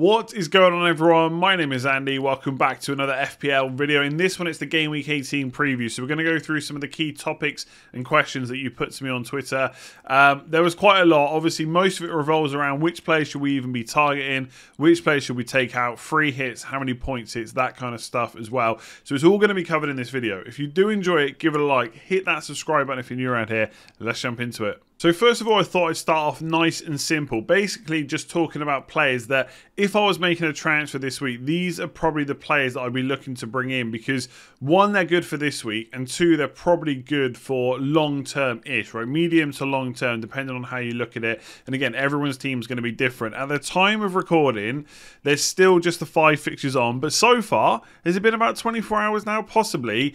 What is going on, everyone? My name is Andy. Welcome back to another FPL video. In this one, it's the Game Week 18 preview. So we're going to go through some of the key topics and questions that you put to me on Twitter. There was quite a lot. Obviously, most of it revolves around which players should we even be targeting, which players should we take out, free hits, how many points hits, that kind of stuff as well. So it's all going to be covered in this video. If you do enjoy it, give it a like, hit that subscribe button if you're new around here. Let's jump into it. So first of all, I thought I'd start off nice and simple. Basically, just talking about players that if I was making a transfer this week, these are probably the players that I'd be looking to bring in because one, they're good for this week, and two, they're probably good for long-term-ish, right? Medium to long-term, depending on how you look at it. And again, everyone's team is going to be different. At the time of recording, there's still just the 5 fixtures on, but so far, has it been about 24 hours now? Possibly.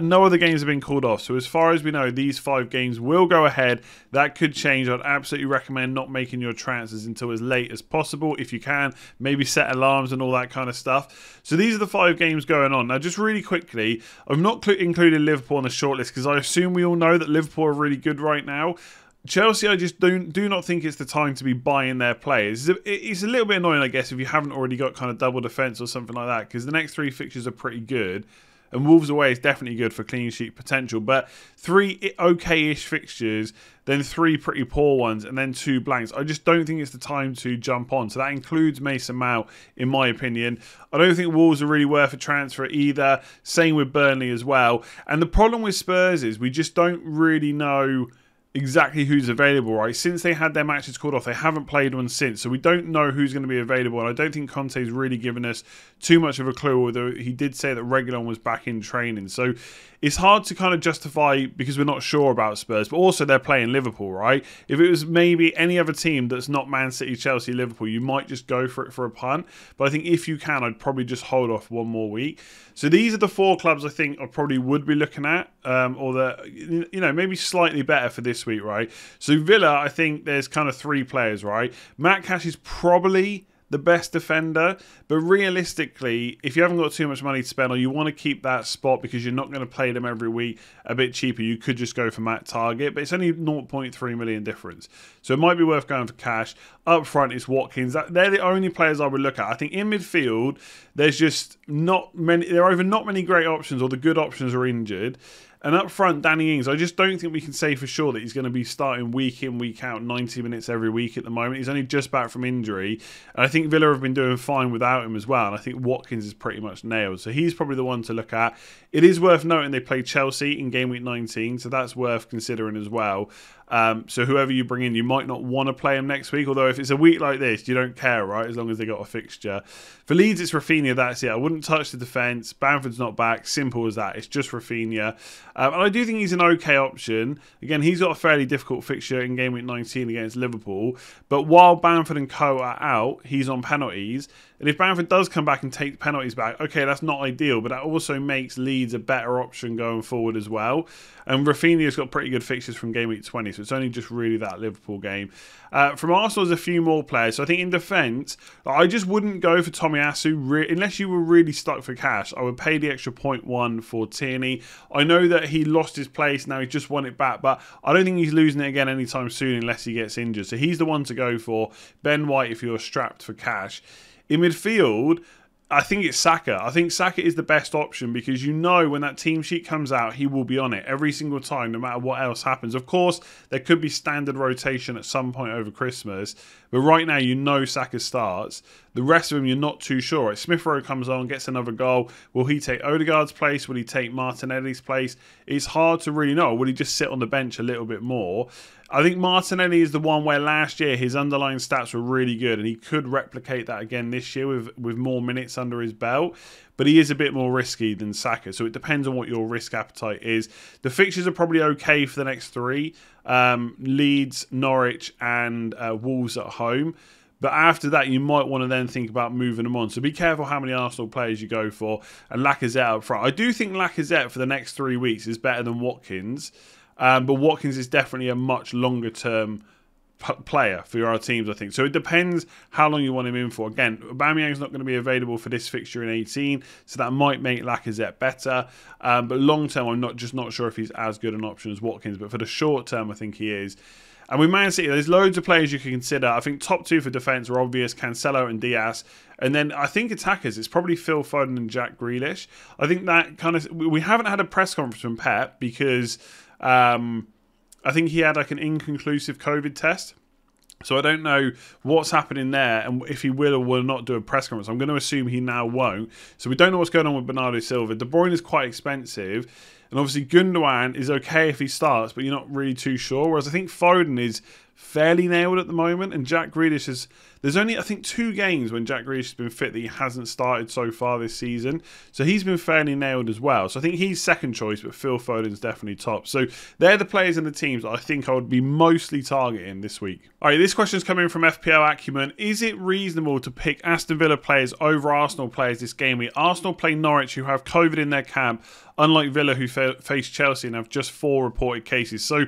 No other games have been called off. So as far as we know, these 5 games will go ahead. That could change. I'd absolutely recommend not making your transfers until as late as possible if you can. Maybe set alarms and all that kind of stuff. So these are the 5 games going on. Now, just really quickly, I've not included Liverpool on the shortlist because I assume we all know that Liverpool are really good right now. Chelsea, I just do not think it's the time to be buying their players. It's a little bit annoying, I guess, if you haven't already got kind of double defence or something like that, because the next 3 fixtures are pretty good. And Wolves away is definitely good for clean sheet potential. But 3 okay-ish fixtures, then 3 pretty poor ones, and then 2 blanks. I just don't think it's the time to jump on. So that includes Mason Mount, in my opinion. I don't think Wolves are really worth a transfer either. Same with Burnley as well. And the problem with Spurs is we just don't really know exactly who's available, right? Since they had their matches called off, they haven't played one since, so we don't know who's going to be available, and I don't think Conte's really given us too much of a clue, although he did say that Reguilon was back in training. So it's hard to kind of justify because we're not sure about Spurs, but also they're playing Liverpool, right? If it was maybe any other team that's not Man City, Chelsea, Liverpool, you might just go for it for a punt, but I think if you can, I'd probably just hold off one more week. So these are the 4 clubs I think I probably would be looking at, or that, you know, maybe slightly better for this week, right? So Villa, I think there's kind of 3 players, right? Matt Cash is probably the best defender, but realistically, if you haven't got too much money to spend or you want to keep that spot because you're not going to play them every week a bit cheaper, you could just go for Matt Target, but it's only 0.3 million difference. So it might be worth going for Cash. Up front, it's Watkins. They're the only players I would look at. I think in midfield, there's just not many, there are either not many great options or the good options are injured. And up front, Danny Ings, I just don't think we can say for sure that he's going to be starting week in, week out, 90 minutes every week at the moment. He's only just back from injury. And I think Villa have been doing fine without him as well. And I think Watkins is pretty much nailed. So he's probably the one to look at. It is worth noting they play Chelsea in game week 19. So that's worth considering as well. So whoever you bring in, you might not want to play him next week. Although if it's a week like this, you don't care, right? As long as they got a fixture. For Leeds, it's Rafinha. That's it. I wouldn't touch the defence. Bamford's not back. Simple as that. It's just Rafinha. And I do think he's an okay option. Again, he's got a fairly difficult fixture in game week 19 against Liverpool. But while Bamford and co are out, he's on penalties. And if Bamford does come back and take the penalties back, okay, that's not ideal, but that also makes Leeds a better option going forward as well. And Rafinha's got pretty good fixtures from game week 20, so it's only just really that Liverpool game. From Arsenal, there's a few more players. So I think in defence, I just wouldn't go for Tomiyasu unless you were really stuck for cash. I would pay the extra 0.1 for Tierney. I know that he lost his place, now he's just won it back, but I don't think he's losing it again anytime soon unless he gets injured. So he's the one to go for. Ben White if you're strapped for cash. In midfield, I think it's Saka. I think Saka is the best option because you know when that team sheet comes out, he will be on it every single time, no matter what else happens. Of course, there could be standard rotation at some point over Christmas, but right now you know Saka starts. The rest of them, you're not too sure. Right? Smith Rowe comes on, gets another goal. Will he take Odegaard's place? Will he take Martinelli's place? It's hard to really know. Will he just sit on the bench a little bit more? I think Martinelli is the one where last year his underlying stats were really good and he could replicate that again this year with more minutes under his belt. But he is a bit more risky than Saka, so it depends on what your risk appetite is. The fixtures are probably okay for the next 3. Leeds, Norwich and Wolves at home. But after that, you might want to then think about moving them on. So be careful how many Arsenal players you go for. And Lacazette up front. I do think Lacazette for the next 3 weeks is better than Watkins. But Watkins is definitely a much longer term player for our teams, I think. So it depends how long you want him in for. Again, Aubameyang's not going to be available for this fixture in 18, so that might make Lacazette better. But long term, I'm not sure if he's as good an option as Watkins. But for the short term, I think he is. And with Man City, there's loads of players you can consider. I think top 2 for defence are obvious, Cancelo and Diaz. And then I think attackers, it's probably Phil Foden and Jack Grealish. I think that kind of... We haven't had a press conference from Pep because I think he had like an inconclusive COVID test. So I don't know what's happening there and if he will or will not do a press conference. I'm going to assume he now won't. So we don't know what's going on with Bernardo Silva. De Bruyne is quite expensive. And obviously Gundogan is okay if he starts, but you're not really too sure. Whereas I think Foden is fairly nailed at the moment. And Jack Grealish is... There's only, I think, 2 games when Jack Grealish has been fit that he hasn't started so far this season. So he's been fairly nailed as well. So I think he's second choice, but Phil Foden's definitely top. So they're the players in the teams that I think I would be mostly targeting this week. All right, this question's coming from FPL Acumen. Is it reasonable to pick Aston Villa players over Arsenal players this game week? Arsenal play Norwich, who have COVID in their camp, unlike Villa, who face Chelsea and have just 4 reported cases. So...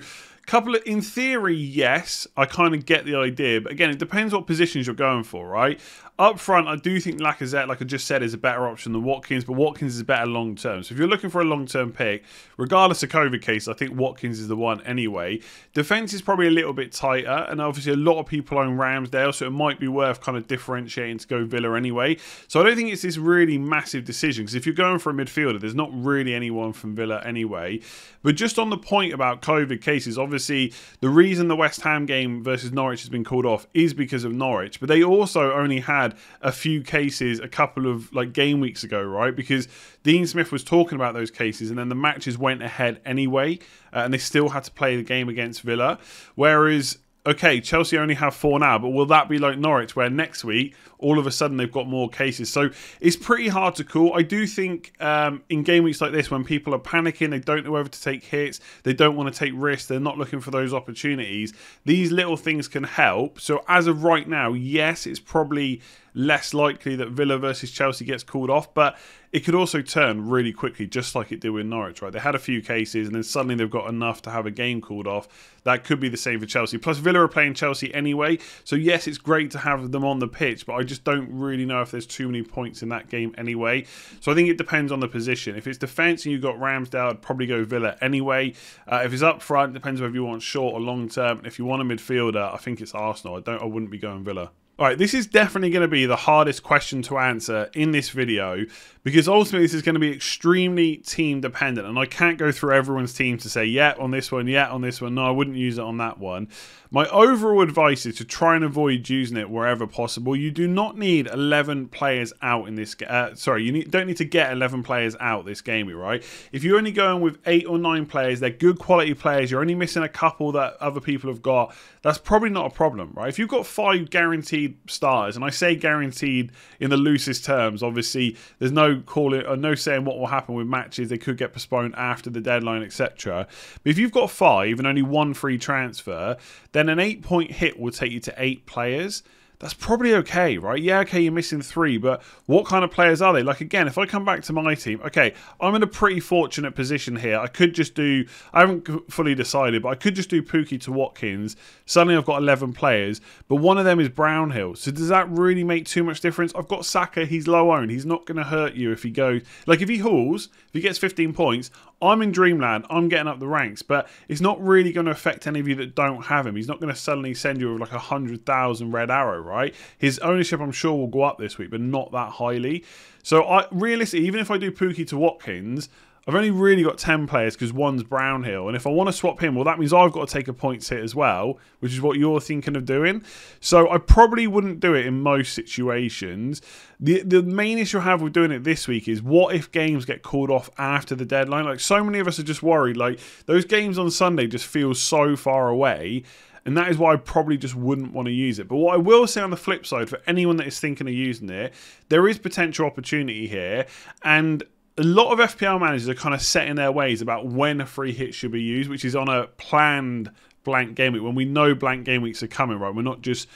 in theory, yes, I kind of get the idea. But again, it depends what positions you're going for, right? Up front, I do think Lacazette, like I just said, is a better option than Watkins. But Watkins is better long-term. So if you're looking for a long-term pick, regardless of COVID case, I think Watkins is the one anyway. Defence is probably a little bit tighter. And obviously a lot of people own Ramsdale. So it might be worth kind of differentiating to go Villa anyway. So I don't think it's this really massive decision. Because if you're going for a midfielder, there's not really anyone from Villa anyway. But just on the point about COVID cases, obviously the reason the West Ham game versus Norwich has been called off is because of Norwich. But they also only had a few cases a couple of like game weeks ago, right? Because Dean Smith was talking about those cases and then the matches went ahead anyway and they still had to play the game against Villa. Whereas, okay, Chelsea only have 4 now, but will that be like Norwich where next week all of a sudden they've got more cases? So it's pretty hard to call. I do think in game weeks like this when people are panicking, they don't know whether to take hits, they don't want to take risks, they're not looking for those opportunities, these little things can help. So as of right now, yes, it's probably less likely that Villa versus Chelsea gets called off, but it could also turn really quickly, just like it did with Norwich, right? They had a few cases and then suddenly they've got enough to have a game called off. That could be the same for Chelsea. Plus Villa are playing Chelsea anyway, so yes, it's great to have them on the pitch, but I just don't really know if there's too many points in that game anyway. So I think it depends on the position. If it's defence and you've got Ramsdale, I'd probably go Villa anyway. If it's up front, depends whether you want short or long term. If you want a midfielder, I think it's Arsenal. I wouldn't be going Villa. Alright, this is definitely going to be the hardest question to answer in this video because ultimately this is going to be extremely team dependent and I can't go through everyone's team to say yeah on this one, yeah on this one, no I wouldn't use it on that one. My overall advice is to try and avoid using it wherever possible. You do not need 11 players out in this don't need to get 11 players out this game, right? If you're only going with 8 or 9 players, they're good quality players, you're only missing a couple that other people have got, that's probably not a problem, right? If you've got 5 guaranteed starters, and I say guaranteed in the loosest terms, obviously there's no calling or no saying what will happen with matches, they could get postponed after the deadline, etc. But if you've got 5 and only 1 free transfer, then an 8-point hit will take you to 8 players. That's probably okay, right? Yeah, okay, you're missing 3, but what kind of players are they? Like, again, if I come back to my team, okay, I'm in a pretty fortunate position here. I could just do, I haven't fully decided, but I could just do Pukki to Watkins. Suddenly I've got 11 players, but one of them is Brownhill. So does that really make too much difference? I've got Saka, he's low owned. He's not going to hurt you if he goes, like if he hauls, if he gets 15 points, I'm in dreamland, I'm getting up the ranks, but it's not really going to affect any of you that don't have him. He's not going to suddenly send you with like 100,000 red arrow, right? His ownership, I'm sure, will go up this week, but not that highly. So realistically, even if I do Pukki to Watkins, I've only really got 10 players because one's Brownhill. And if I want to swap him, well, that means I've got to take a points hit as well, which is what you're thinking of doing. So I probably wouldn't do it in most situations. The main issue I have with doing it this week is what if games get called off after the deadline? Like, so many of us are just worried. Like, those games on Sunday just feel so far away. And that is why I probably just wouldn't want to use it. But what I will say on the flip side, for anyone that is thinking of using it, there is potential opportunity here. And a lot of FPL managers are kind of set in their ways about when a free hit should be used, which is on a planned blank game week, when we know blank game weeks are coming, right? We're not just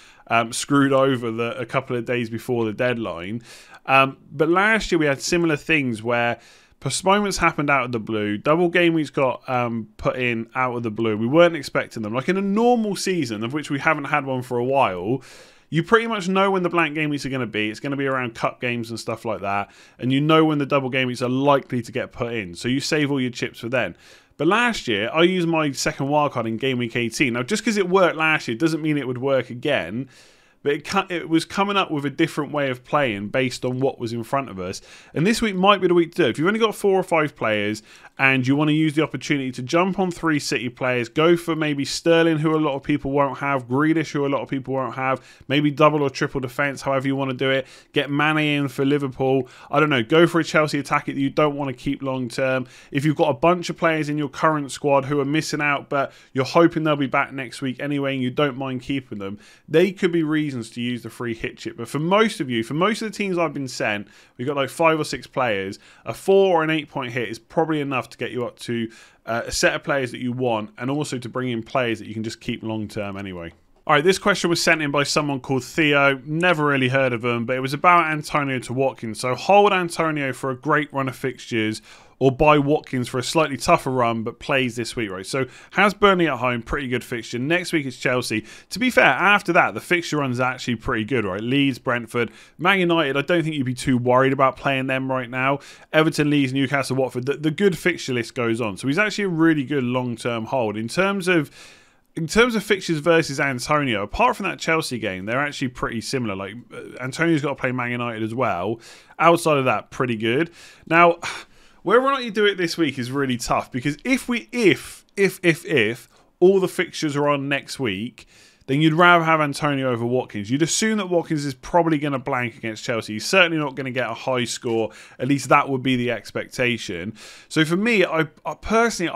screwed over a couple of days before the deadline. But last year we had similar things where postponements happened out of the blue. Double game weeks got put in out of the blue. We weren't expecting them. Like in a normal season, of which we haven't had one for a while, you pretty much know when the blank game weeks are going to be. It's going to be around cup games and stuff like that. And you know when the double game weeks are likely to get put in. So you save all your chips for then. But last year, I used my second wildcard in Game Week 18. Now, just because it worked last year doesn't mean it would work again. But it was coming up with a different way of playing based on what was in front of us. And this week might be the week to do it. If you've only got 4 or 5 players and you want to use the opportunity to jump on 3 City players, go for maybe Sterling, who a lot of people won't have, Grealish, who a lot of people won't have, maybe double or triple defence, however you want to do it. Get Mane in for Liverpool. I don't know, go for a Chelsea attacker that you don't want to keep long term. If you've got a bunch of players in your current squad who are missing out, but you're hoping they'll be back next week anyway and you don't mind keeping them, they could be reasons to use the free hit chip. But for most of you, for most of the teams I've been sent, we've got like 5 or 6 players. A 4 or an 8 point hit is probably enough to get you up to a set of players that you want, and also to bring in players that you can just keep long term anyway. Alright, this question was sent in by someone called Theo. Never really heard of him, but it was about Antonio to Watkins. So hold Antonio for a great run of fixtures, or buy Watkins for a slightly tougher run, but plays this week, right? So has Burnley at home, pretty good fixture. Next week it's Chelsea. To be fair, after that, the fixture run's actually pretty good, right? Leeds, Brentford, Man United, I don't think you'd be too worried about playing them right now. Everton, Leeds, Newcastle, Watford, the good fixture list goes on. So he's actually a really good long-term hold. In terms of fixtures versus Antonio, apart from that Chelsea game, they're actually pretty similar. Like, Antonio's got to play Man United as well. Outside of that, pretty good. Now, whether or not you do it this week is really tough, because if all the fixtures are on next week, then you'd rather have Antonio over Watkins. You'd assume that Watkins is probably going to blank against Chelsea. He's certainly not going to get a high score. At least that would be the expectation. So for me, I personally,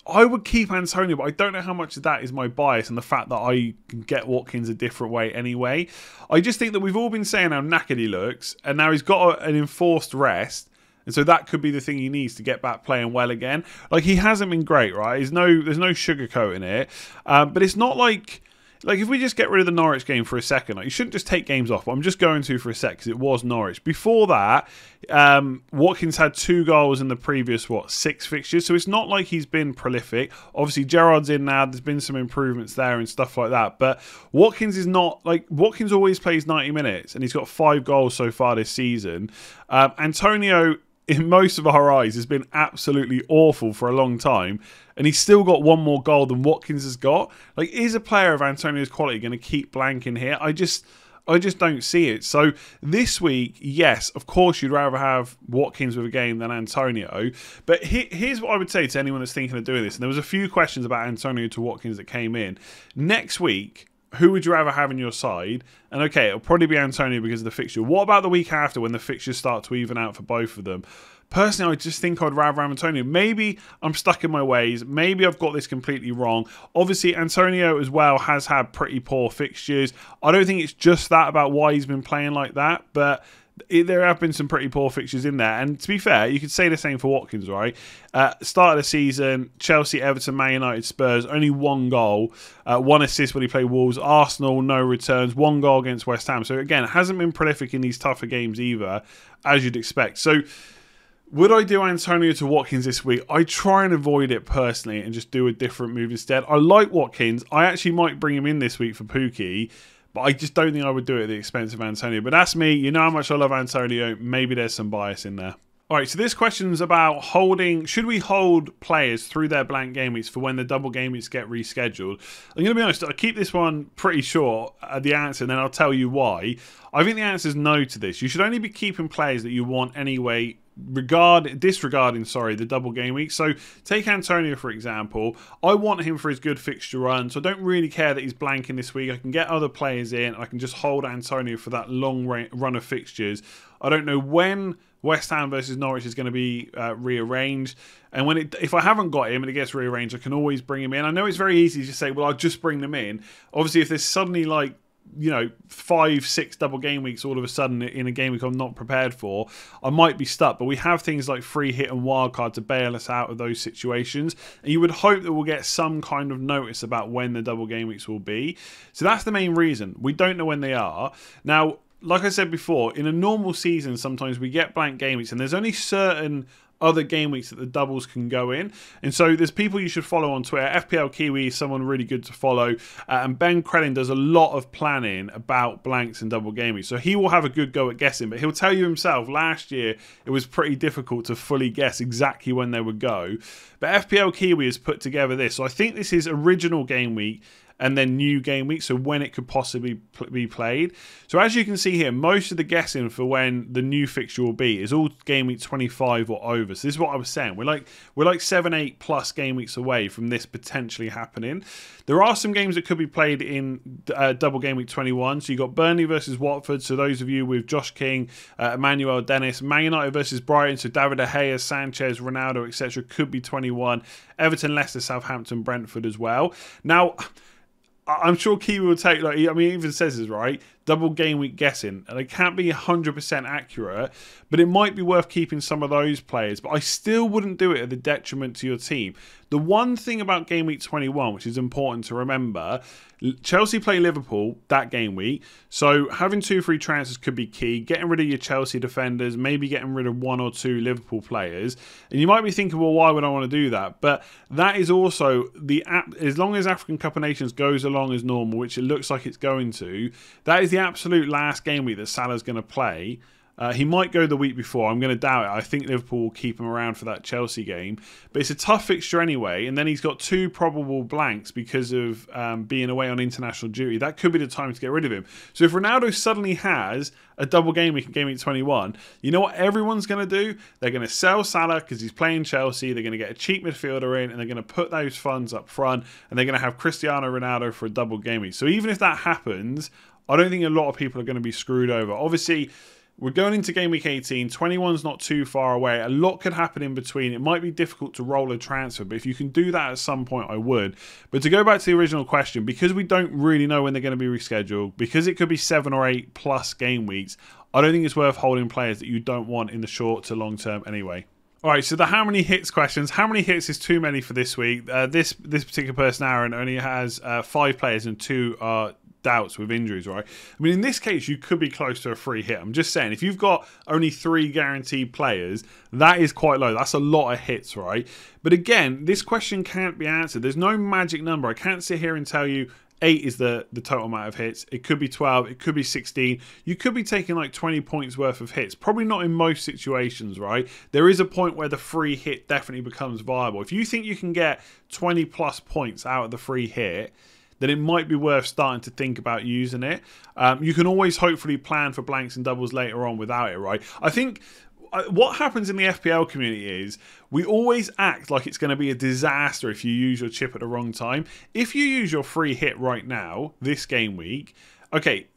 I would keep Antonio, but I don't know how much of that is my bias and the fact that I can get Watkins a different way anyway. I just think that we've all been saying how knackered he looks, and now he's got an enforced rest. And so that could be the thing he needs to get back playing well again. Like, he hasn't been great, right? There's no sugarcoating it. But it's not like if we just get rid of the Norwich game for a second, like, you shouldn't just take games off. But I'm just going to for a sec because it was Norwich. Before that, Watkins had 2 goals in the previous, 6 fixtures. So it's not like he's been prolific. Obviously, Gerrard's in now. There's been some improvements there and stuff like that. But Watkins is not, like, Watkins always plays 90 minutes. And he's got 5 goals so far this season. Antonio, in most of our eyes, has been absolutely awful for a long time, and he's still got 1 more goal than Watkins has got. Like, is a player of Antonio's quality going to keep blanking here? I just don't see it. So this week, yes, of course you'd rather have Watkins with a game than Antonio. But here's what I would say to anyone that's thinking of doing this. And there was a few questions about Antonio to Watkins that came in. Next week, who would you rather have in your side? And okay, it'll probably be Antonio because of the fixture. What about the week after when the fixtures start to even out for both of them? Personally, I just think I'd rather have Antonio. Maybe I'm stuck in my ways. Maybe I've got this completely wrong. Obviously, Antonio as well has had pretty poor fixtures. I don't think it's just that about why he's been playing like that, but there have been some pretty poor fixtures in there. And to be fair, you could say the same for Watkins, right? Start of the season, Chelsea, Everton, Man United, Spurs, only 1 goal, 1 assist when he played Wolves. Arsenal, no returns, 1 goal against West Ham. So again, hasn't been prolific in these tougher games either, as you'd expect. So would I do Antonio to Watkins this week? I try and avoid it personally and just do a different move instead. I like Watkins. I actually might bring him in this week for Pookie, but I just don't think I would do it at the expense of Antonio. But that's me. You know how much I love Antonio. Maybe there's some bias in there. All right, so this question's about holding. Should we hold players through their blank game weeks for when the double game weeks get rescheduled? I'm going to be honest, I keep this one pretty short at the answer, and then I'll tell you why. I think the answer is no to this. You should only be keeping players that you want anyway, disregarding the double game week. So take Antonio for example. I want him for his good fixture run, so I don't really care that he's blanking this week. I can get other players in. I can just hold Antonio for that long run of fixtures. I don't know when West Ham versus Norwich is going to be rearranged, and if I haven't got him and it gets rearranged, I can always bring him in. I know it's very easy to say, well, I'll just bring them in. Obviously, if there's suddenly 5, 6 double game weeks all of a sudden in a game week I'm not prepared for, I might be stuck. But we have things like free hit and wildcard to bail us out of those situations, and you would hope that we'll get some kind of notice about when the double game weeks will be. So that's the main reason. We don't know when they are. Now, like I said before, in a normal season, sometimes we get blank game weeks, and there's only certain other game weeks that the doubles can go in. And so there's people you should follow on Twitter. FPL Kiwi is someone really good to follow. And Ben Crellin does a lot of planning about blanks and double game weeks. So he will have a good go at guessing, but he'll tell you himself, last year it was pretty difficult to fully guess exactly when they would go. But FPL Kiwi has put together this. So I think this is original game week and then new game week, so when it could possibly be played. So as you can see here, most of the guessing for when the new fixture will be is all game week 25 or over. So this is what I was saying. We're like 7-8 plus game weeks away from this potentially happening. There are some games that could be played in double game week 21. So you got Burnley versus Watford. So those of you with Josh King, Emmanuel Dennis, Man United versus Brighton. So David De Gea, Sanchez, Ronaldo, etc. could be 21. Everton, Leicester, Southampton, Brentford as well. Now, I'm sure Kiwi will take, like, I mean, it even says this, right? Double game week guessing. And it can't be 100% accurate, but it might be worth keeping some of those players. But I still wouldn't do it at the detriment to your team. The one thing about game week 21, which is important to remember, Chelsea play Liverpool that game week. So having 2 free transfers could be key. Getting rid of your Chelsea defenders, maybe getting rid of 1 or 2 Liverpool players. And you might be thinking, well, why would I want to do that? But that is also as long as African Cup of Nations goes along as normal, which it looks like it's going to, that is the absolute last game week that Salah's going to play. He might go the week before. I'm going to doubt it. I think Liverpool will keep him around for that Chelsea game. But it's a tough fixture anyway. And then he's got 2 probable blanks because of being away on international duty. That could be the time to get rid of him. So if Ronaldo suddenly has a double game week in game week 21, you know what everyone's going to do? They're going to sell Salah because he's playing Chelsea. They're going to get a cheap midfielder in and they're going to put those funds up front. And they're going to have Cristiano Ronaldo for a double game week. So even if that happens, I don't think a lot of people are going to be screwed over. Obviously, we're going into game week 18. 21's not too far away. A lot could happen in between. It might be difficult to roll a transfer, but if you can do that at some point, I would. But to go back to the original question, because we don't really know when they're going to be rescheduled, because it could be 7 or 8 plus game weeks, I don't think it's worth holding players that you don't want in the short to long term anyway. All right, so the how many hits questions. How many hits is too many for this week? This particular person, Aaron, only has 5 players and 2 are doubts with injuries, right? I mean, in this case, you could be close to a free hit. I'm just saying, if you've got only 3 guaranteed players, that is quite low. That's a lot of hits, right? But again, this question can't be answered. There's no magic number. I can't sit here and tell you 8 is the total amount of hits. It could be 12. It could be 16. You could be taking like 20 points worth of hits. Probably not in most situations, right? There is a point where the free hit definitely becomes viable. If you think you can get 20 plus points out of the free hit, then it might be worth starting to think about using it. You can always hopefully plan for blanks and doubles later on without it, right? I think what happens in the FPL community is we always act like it's going to be a disaster if you use your chip at the wrong time. If you use your free hit right now, this game week, okay,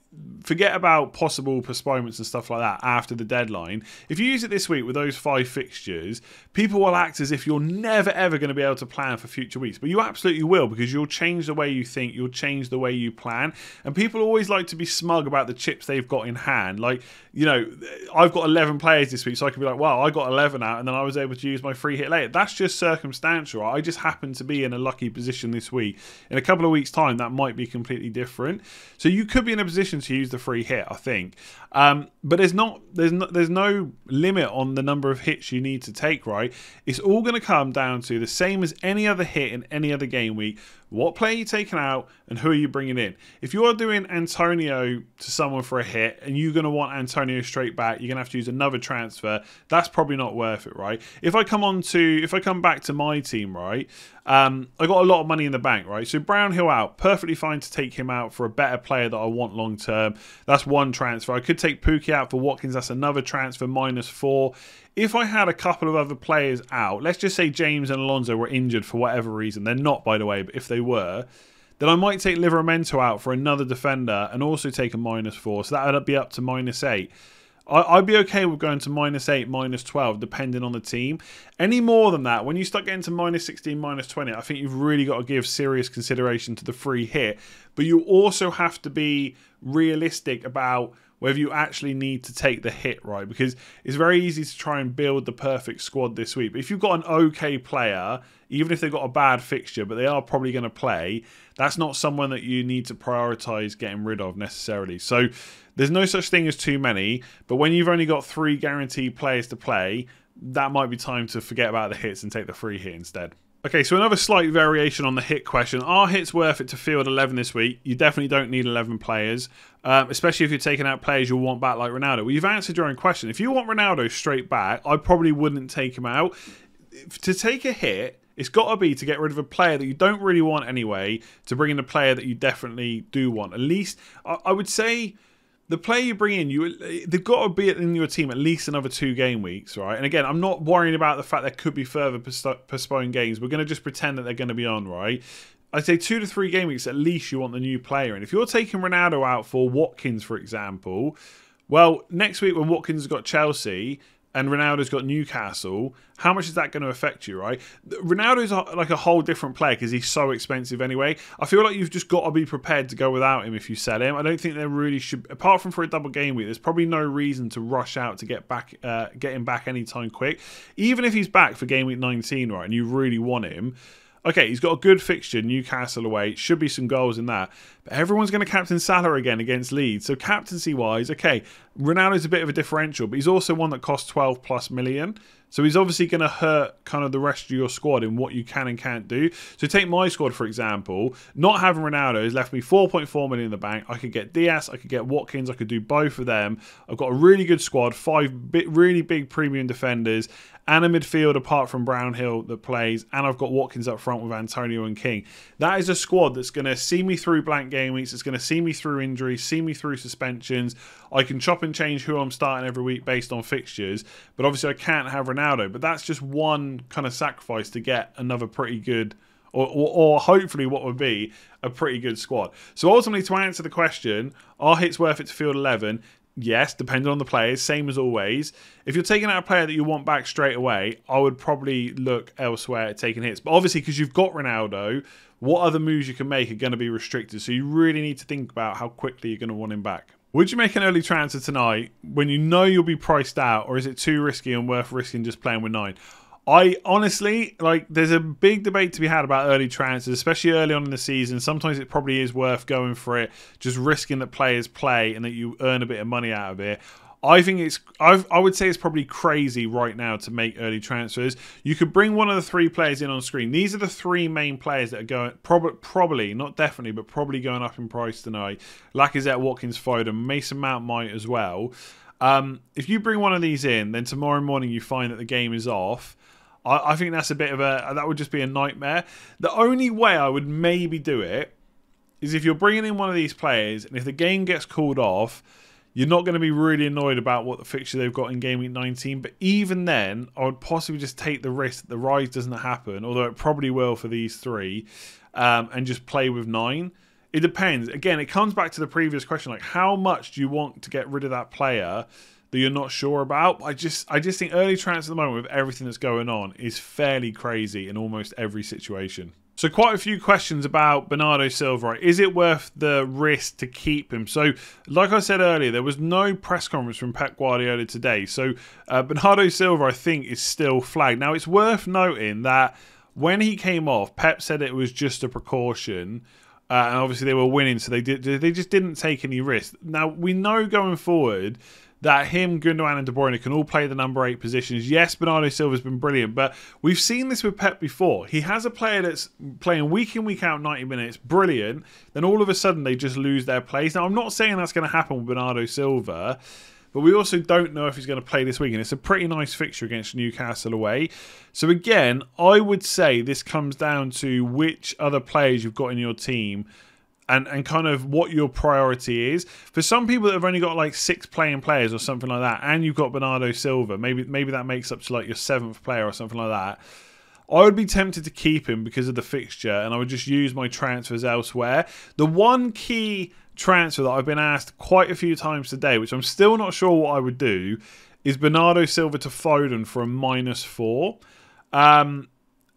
forget about possible postponements and stuff like that after the deadline. If you use it this week with those 5 fixtures, people will act as if you're never ever going to be able to plan for future weeks, but you absolutely will, because you'll change the way you think, you'll change the way you plan. And people always like to be smug about the chips they've got in hand. Like, you know, I've got 11 players this week, so I can be like, well, I got 11 out and then I was able to use my free hit later. That's just circumstantial. I just happen to be in a lucky position this week. In a couple of weeks' time, that might be completely different. So you could be in a position to use the free hit, I think. But there's no limit on the number of hits you need to take, right? It's all going to come down to the same as any other hit in any other game week. What player are you taking out and who are you bringing in? If you're doing Antonio to someone for a hit and you're going to want Antonio straight back, you're going to have to use another transfer. That's probably not worth it, right? If I come back to my team, right, I got a lot of money in the bank, right? So Brownhill out, perfectly fine to take him out for a better player that I want long term. That's one transfer. I could take Pookie out for Watkins. That's another transfer, -4. If I had a couple of other players out, let's just say James and Alonso were injured for whatever reason. They're not, by the way, but if they were, then I might take Livramento out for another defender and also take a -4. So that would be up to -8. I'd be okay with going to -8, -12, depending on the team. Any more than that, when you start getting to -16, -20, I think you've really got to give serious consideration to the free hit. But you also have to be realistic about whether you actually need to take the hit, right? Because it's very easy to try and build the perfect squad this week. But if you've got an okay player, even if they've got a bad fixture, but they are probably going to play, that's not someone that you need to prioritise getting rid of necessarily. So there's no such thing as too many, but when you've only got 3 guaranteed players to play, that might be time to forget about the hits and take the free hit instead. Okay, so another slight variation on the hit question. Are hits worth it to field 11 this week? You definitely don't need 11 players, especially if you're taking out players you'll want back like Ronaldo. Well, you've answered your own question. If you want Ronaldo straight back, I probably wouldn't take him out. To take a hit, it's got to be to get rid of a player that you don't really want anyway, to bring in a player that you definitely do want. At least, I would say, the player you bring in, they've got to be in your team at least another 2 game weeks, right? And again, I'm not worrying about the fact there could be further postponed games. We're going to just pretend that they're going to be on, right? I'd say 2 to 3 game weeks at least you want the new player in. If you're taking Ronaldo out for Watkins, for example, well, next week when Watkins has got Chelsea and Ronaldo's got Newcastle, how much is that going to affect you, right? Ronaldo's like a whole different player because he's so expensive anyway. I feel like you've just got to be prepared to go without him if you sell him. I don't think there really should, apart from for a double game week, there's probably no reason to rush out to get him back anytime quick. Even if he's back for game week 19, right, and you really want him, okay, he's got a good fixture, Newcastle away. Should be some goals in that. But everyone's going to captain Salah again against Leeds. So captaincy-wise, okay, Ronaldo's a bit of a differential, but he's also one that costs 12 plus million. So he's obviously going to hurt kind of the rest of your squad in what you can and can't do. So take my squad, for example. Not having Ronaldo has left me 4.4 million in the bank. I could get Diaz, I could get Watkins, I could do both of them. I've got a really good squad, 5 really big premium defenders, and a midfield apart from Brownhill that plays, and I've got Watkins up front with Antonio and King. That is a squad that's going to see me through blank game weeks. It's going to see me through injuries, see me through suspensions. I can chop and change who I'm starting every week based on fixtures, but obviously I can't have Ronaldo. But that's just one kind of sacrifice to get another pretty good, or hopefully what would be a pretty good squad. So ultimately, to answer the question, are hits worth it to field 11? Yes, depending on the players, same as always. If you're taking out a player that you want back straight away, I would probably look elsewhere at taking hits. But obviously, because you've got Ronaldo, what other moves you can make are going to be restricted. So you really need to think about how quickly you're going to want him back. Would you make an early transfer tonight when you know you'll be priced out, or is it too risky and worth risking just playing with 9? I honestly, there's a big debate to be had about early transfers, especially early on in the season. Sometimes it probably is worth going for it, just risking that players play and that you earn a bit of money out of it. I think it's, I would say it's probably crazy right now to make early transfers. You could bring one of the 3 players in on screen. These are the 3 main players that are going, probably, not definitely, but probably going up in price tonight. Lacazette, Watkins, Foden, Mason Mount might as well. If you bring one of these in, then tomorrow morning you find that the game is off. I think that's a bit of that would just be a nightmare. The only way I would maybe do it is if you're bringing in one of these players, and if the game gets called off, you're not going to be really annoyed about what the fixture they've got in game week 19. But even then, I would possibly just take the risk that the rise doesn't happen, although it probably will for these 3, and just play with 9. It depends. Again, it comes back to the previous question, like how much do you want to get rid of that player that you're not sure about? I just think early transfer at the moment with everything that's going on is fairly crazy in almost every situation. So quite a few questions about Bernardo Silva. Is it worth the risk to keep him? So like I said earlier, there was no press conference from Pep Guardiola today. So Bernardo Silva, I think, is still flagged. Now, it's worth noting that when he came off, Pep said it was just a precaution. And obviously they were winning, so they just didn't take any risks. Now, we know going forward that him, Gundogan and De Bruyne can all play the number 8 positions. Yes, Bernardo Silva's been brilliant, but we've seen this with Pep before. He has a player that's playing week in, week out, 90 minutes, brilliant, then all of a sudden they just lose their place. Now, I'm not saying that's going to happen with Bernardo Silva, but we also don't know if he's going to play this week, and it's a pretty nice fixture against Newcastle away. So again, I would say this comes down to which other players you've got in your team and kind of what your priority is. For some people that have only got like 6 playing players or something like that, and you've got Bernardo Silva, maybe that makes up to like your 7th player or something like that, I would be tempted to keep him because of the fixture, and I would just use my transfers elsewhere. The one key transfer that I've been asked quite a few times today, which I'm still not sure what I would do, is Bernardo Silva to Foden for a -4. And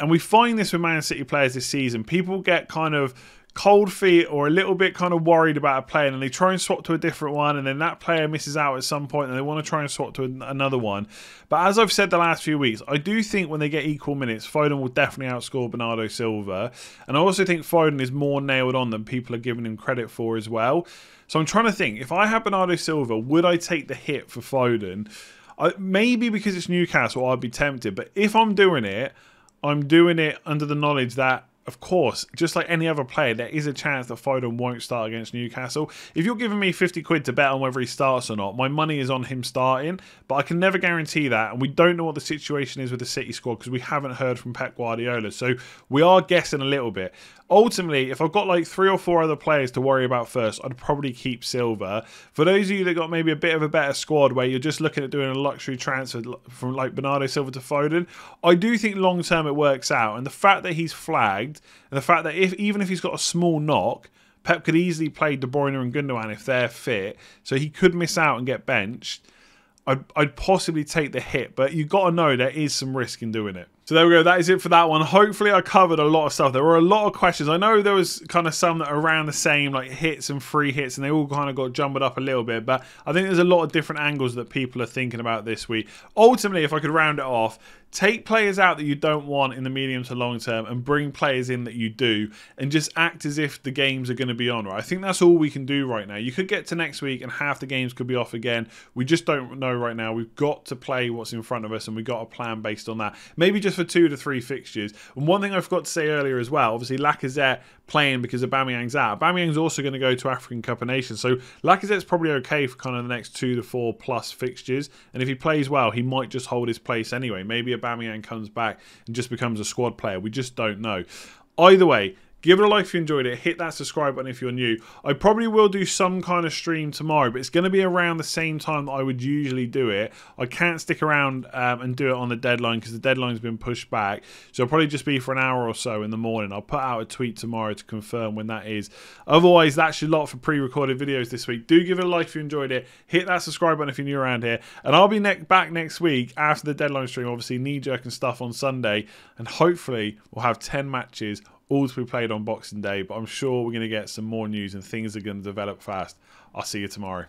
we find this with Man City players this season. People get kind of cold feet or a little bit kind of worried about a player, and they try and swap to a different one, and then that player misses out at some point and they want to try and swap to another one. But as I've said the last few weeks, I do think when they get equal minutes, Foden will definitely outscore Bernardo Silva, and I also think Foden is more nailed on than people are giving him credit for as well. So I'm trying to think, if I had Bernardo Silva, would I take the hit for Foden? Maybe because it's Newcastle, I'd be tempted. But if I'm doing it under the knowledge that, of course, just like any other player, there is a chance that Foden won't start against Newcastle. If you're giving me 50 quid to bet on whether he starts or not, my money is on him starting, but I can never guarantee that, and we don't know what the situation is with the City squad because we haven't heard from Pep Guardiola, so we are guessing a little bit. Ultimately, if I've got like 3 or 4 other players to worry about first, I'd probably keep Silva. For those of you that got maybe a bit of a better squad where you're just looking at doing a luxury transfer from like Bernardo Silva to Foden, I do think long term it works out. And the fact that he's flagged, and the fact that even if he's got a small knock, Pep could easily play De Bruyne and Gundogan if they're fit, so he could miss out and get benched. I'd possibly take the hit, but you've got to know there is some risk in doing it. So there we go. That is it for that one. Hopefully I covered a lot of stuff. There were a lot of questions. I know there was kind of some that are around the same, like hits and free hits, and they all kind of got jumbled up a little bit. But I think there's a lot of different angles that people are thinking about this week. Ultimately, if I could round it off, take players out that you don't want in the medium to long term and bring players in that you do, and just act as if the games are going to be on, right? I think that's all we can do right now. You could get to next week and half the games could be off again. We just don't know right now. We've got to play what's in front of us, and we've got a plan based on that. Maybe just for 2 to 3 fixtures. And one thing I forgot to say earlier as well, obviously Lacazette playing because Aubameyang's out. Aubameyang's also going to go to African Cup of Nations, so Lacazette's probably okay for kind of the next 2 to 4 plus fixtures, and if he plays well, he might just hold his place anyway. Maybe Aubameyang comes back and just becomes a squad player. We just don't know. Either way, give it a like if you enjoyed it. Hit that subscribe button if you're new. I probably will do some kind of stream tomorrow, but it's going to be around the same time that I would usually do it. I can't stick around and do it on the deadline because the deadline's been pushed back. So it'll probably just be for an hour or so in the morning. I'll put out a tweet tomorrow to confirm when that is. Otherwise, that's your lot for pre-recorded videos this week. Do give it a like if you enjoyed it. Hit that subscribe button if you're new around here. And I'll be back next week after the deadline stream. Obviously, knee-jerk and stuff on Sunday. And hopefully, we'll have 10 matches all to be played on Boxing Day, but I'm sure we're going to get some more news and things are going to develop fast. I'll see you tomorrow.